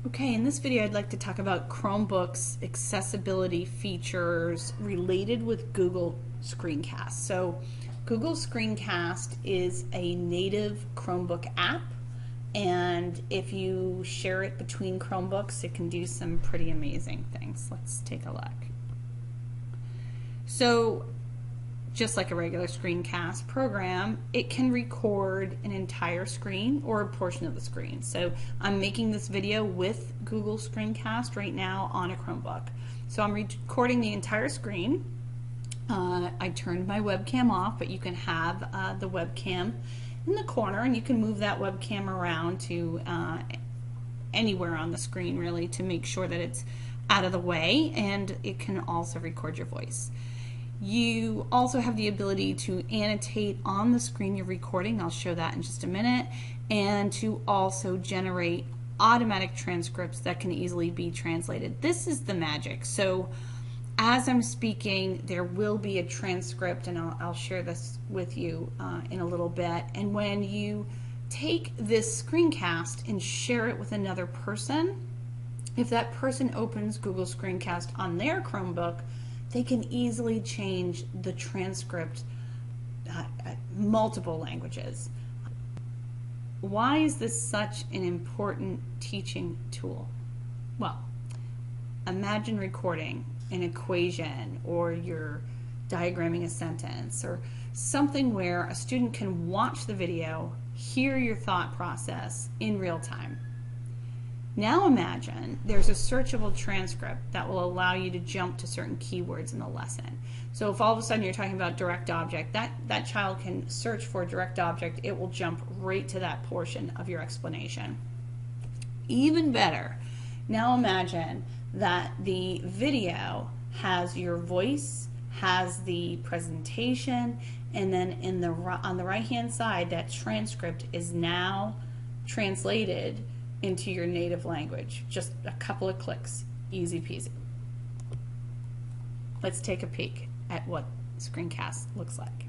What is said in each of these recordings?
Okay, in this video I'd like to talk about Chromebook's accessibility features related with Google Screencast. So Google Screencast is a native Chromebook app, and if you share it between Chromebooks it can do some pretty amazing things. Let's take a look. So just like a regular screencast program, it can record an entire screen or a portion of the screen. So I'm making this video with Google Screencast right now on a Chromebook. So I'm recording the entire screen. I turned my webcam off, but you can have the webcam in the corner, and you can move that webcam around to anywhere on the screen really to make sure that it's out of the way, and it can also record your voice. You also have the ability to annotate on the screen you're recording. I'll show that in just a minute. And to also generate automatic transcripts that can easily be translated. This is the magic. So as I'm speaking, there will be a transcript, and I'll share this with you in a little bit. And when you take this screencast and share it with another person, if that person opens Google Screencast on their Chromebook, they can easily change the transcript multiple languages. Why is this such an important teaching tool? Well, imagine recording an equation, or you're diagramming a sentence, or something where a student can watch the video, hear your thought process in real time. Now imagine there's a searchable transcript that will allow you to jump to certain keywords in the lesson. So if all of a sudden you're talking about direct object, that child can search for direct object. It will jump right to that portion of your explanation. Even better, now imagine that the video has your voice, has the presentation, and then on the right-hand side, that transcript is now translated into your native language. Just a couple of clicks, easy peasy. Let's take a peek at what Screencast looks like.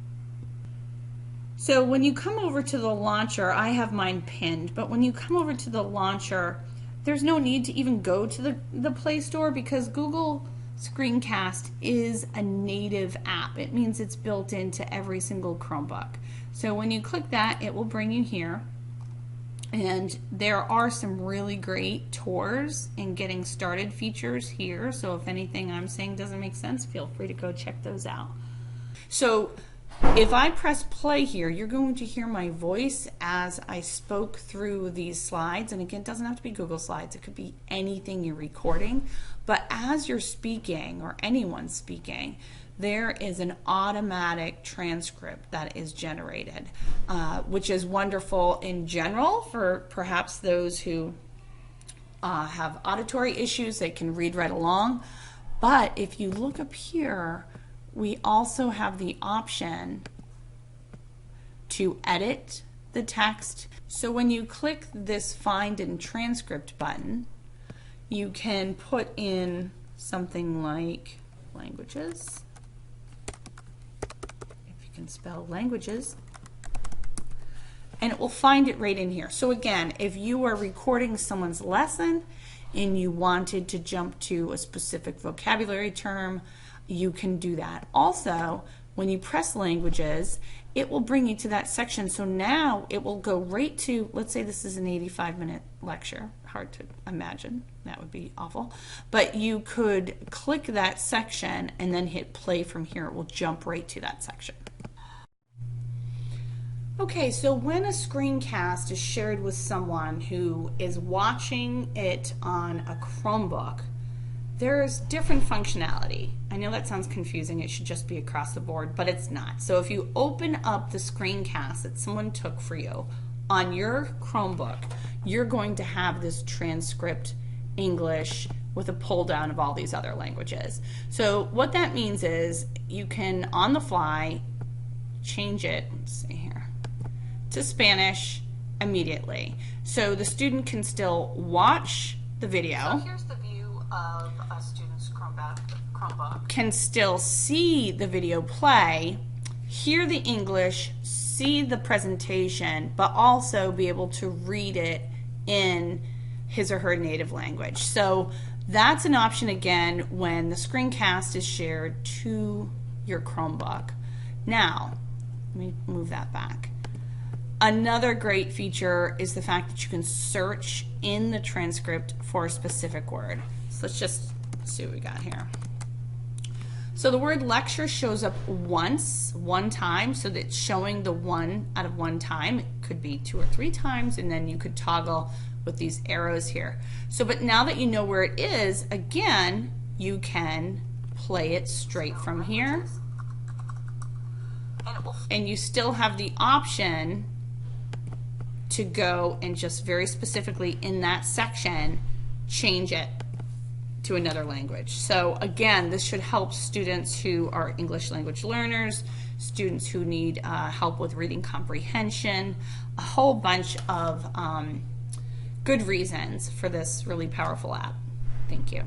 So when you come over to the launcher, I have mine pinned, but when you come over to the launcher, there's no need to even go to the Play Store, because Google Screencast is a native app. It means it's built into every single Chromebook. So when you click that, it will bring you here. And there are some really great tours and getting started features here. So if anything I'm saying doesn't make sense, feel free to go check those out. So if I press play here, you're going to hear my voice as I spoke through these slides. And again, it doesn't have to be Google Slides. It could be anything you're recording. But as you're speaking, or anyone's speaking, there is an automatic transcript that is generated, which is wonderful in general for perhaps those who have auditory issues. They can read right along. But if you look up here, we also have the option to edit the text. So when you click this Find and Transcript button, you can put in something like languages. Can spell languages, and it will find it right in here. So again, if you are recording someone's lesson and you wanted to jump to a specific vocabulary term, you can do that. Also, when you press languages, it will bring you to that section. So now it will go right to, let's say this is an 85-minute lecture. Hard to imagine, that would be awful. But you could click that section and then hit play from here. It will jump right to that section. Okay, so when a screencast is shared with someone who is watching it on a Chromebook, there's different functionality. I know that sounds confusing. It should just be across the board, but it's not. So if you open up the screencast that someone took for you on your Chromebook, you're going to have this transcript English with a pull down of all these other languages. So what that means is you can, on the fly, change it, let's see here, to Spanish immediately. So the student can still watch the video. So here's the view of a student's Chromebook. Can still see the video play, hear the English, see the presentation, but also be able to read it in his or her native language. So that's an option again when the screencast is shared to your Chromebook. Now, let me move that back. Another great feature is the fact that you can search in the transcript for a specific word. So let's just see what we got here. So the word lecture shows up once, one time, so that's showing the one out of one time. It could be 2 or 3 times, and then you could toggle with these arrows here. So, but now that you know where it is, again, you can play it straight from here. And you still have the option to go and just very specifically in that section, change it to another language. So again, this should help students who are English language learners, students who need help with reading comprehension, a whole bunch of good reasons for this really powerful app. Thank you.